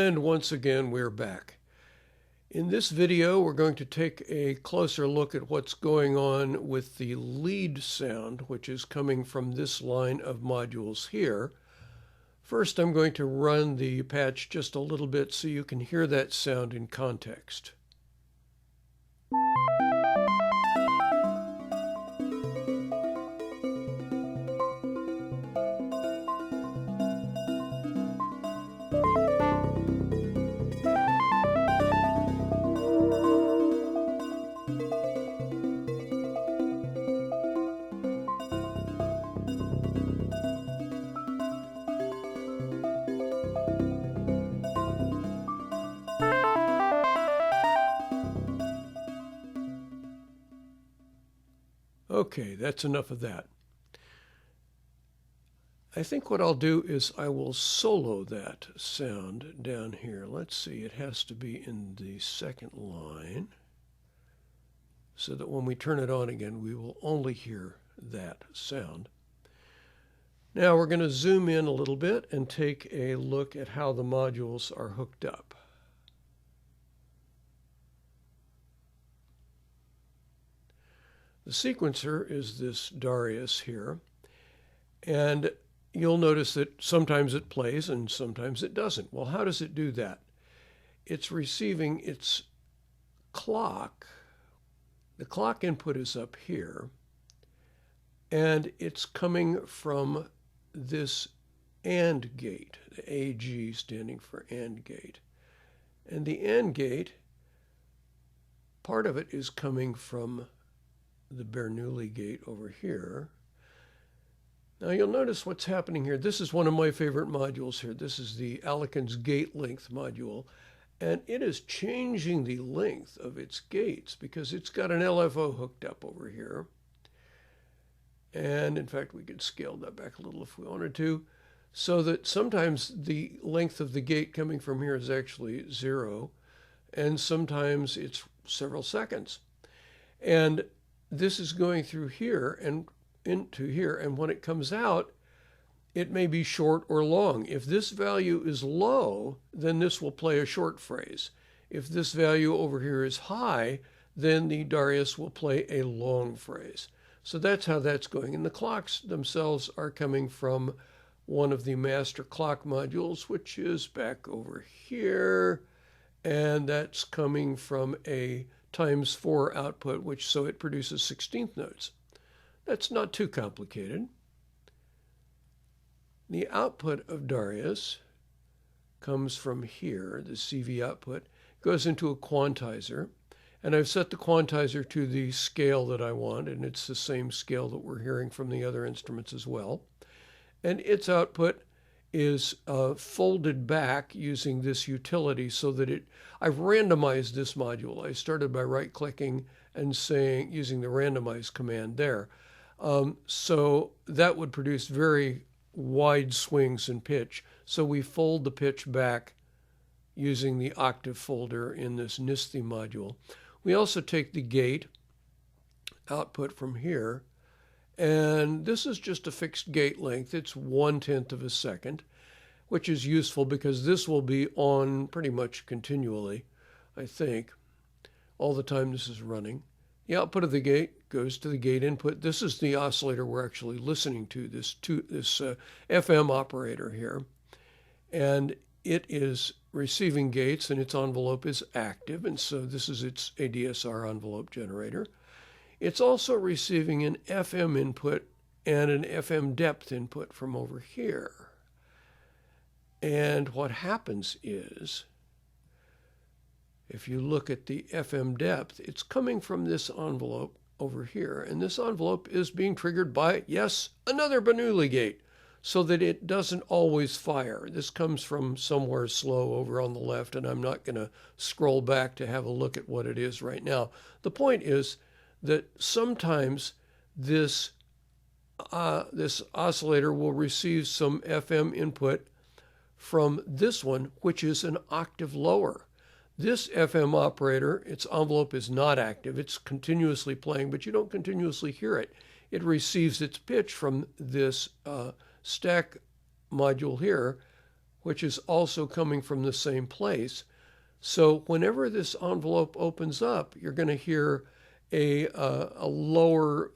And once again, we're back. In this video, we're going to take a closer look at what's going on with the lead sound, which is coming from this line of modules here. First, I'm going to run the patch just a little bit so you can hear that sound in context. Okay, that's enough of that. I think what I'll do is I will solo that sound down here. Let's see, it has to be in the second line so that when we turn it on again, we will only hear that sound. Now we're going to zoom in a little bit and take a look at how the modules are hooked up. The sequencer is this Darius here, and you'll notice that sometimes it plays and sometimes it doesn't. Well, how does it do that? It's receiving its clock. The clock input is up here, and it's coming from this AND gate, the AG standing for AND gate. And the AND gate, part of it is coming from the Bernoulli gate over here. Now you'll notice what's happening here. This is one of my favorite modules here. This is the Aikin's gate length module, and it is changing the length of its gates because it's got an LFO hooked up over here. And in fact, we could scale that back a little if we wanted to, so that sometimes the length of the gate coming from here is actually 0, and sometimes it's several seconds. And this is going through here and into here, and when it comes out, it may be short or long. If this value is low, then this will play a short phrase. If this value over here is high, then the Darius will play a long phrase. So that's how that's going. And the clocks themselves are coming from one of the master clock modules, which is back over here, and that's coming from a ×4 output, which so it produces 16th notes. That's not too complicated. The output of Darius comes from here. The CV output goes into a quantizer, and I've set the quantizer to the scale that I want, and it's the same scale that we're hearing from the other instruments as well. And its output is folded back using this utility so that I've randomized this module. I started by right-clicking and saying, using the randomize command there. So that would produce very wide swings in pitch. So we fold the pitch back using the octave folder in this NISTHI module. We also take the gate output from here, and this is just a fixed gate length. It's 1/10 of a second, which is useful because this will be on pretty much continually, I think, all the time this is running. The output of the gate goes to the gate input. This is the oscillator we're actually listening to, this FM operator here. And it is receiving gates, and its envelope is active, and so this is its ADSR envelope generator. It's also receiving an FM input and an FM depth input from over here. And what happens is, if you look at the FM depth, it's coming from this envelope over here, and this envelope is being triggered by, yes, another Bernoulli gate, so that it doesn't always fire. This comes from somewhere slow over on the left, and I'm not going to scroll back to have a look at what it is right now. The point is that sometimes this oscillator will receive some FM input from this one, which is an octave lower. This FM operator, its envelope is not active. It's continuously playing, but you don't continuously hear it. It receives its pitch from this stack module here, which is also coming from the same place. So whenever this envelope opens up, you're going to hear a lower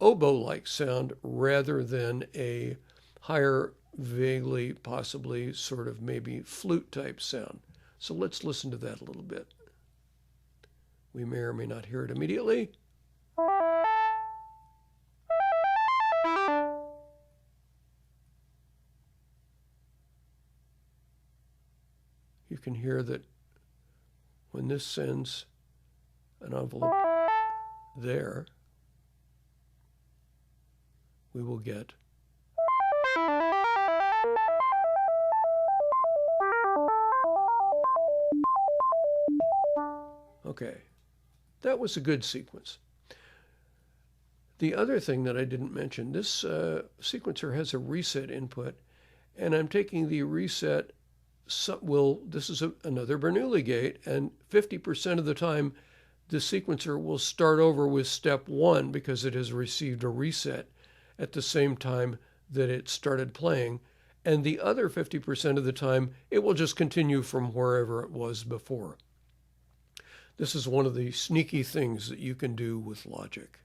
oboe-like sound rather than a higher, vaguely, possibly sort of maybe flute-type sound. So let's listen to that a little bit. We may or may not hear it immediately. You can hear that when this sends an envelope there, we will get okay. That was a good sequence. The other thing that I didn't mention, this sequencer has a reset input, and I'm taking the reset. This is another Bernoulli gate, and 50% of the time the sequencer will start over with step 1 because it has received a reset at the same time that it started playing, and the other 50% of the time it will just continue from wherever it was before. This is one of the sneaky things that you can do with Logic.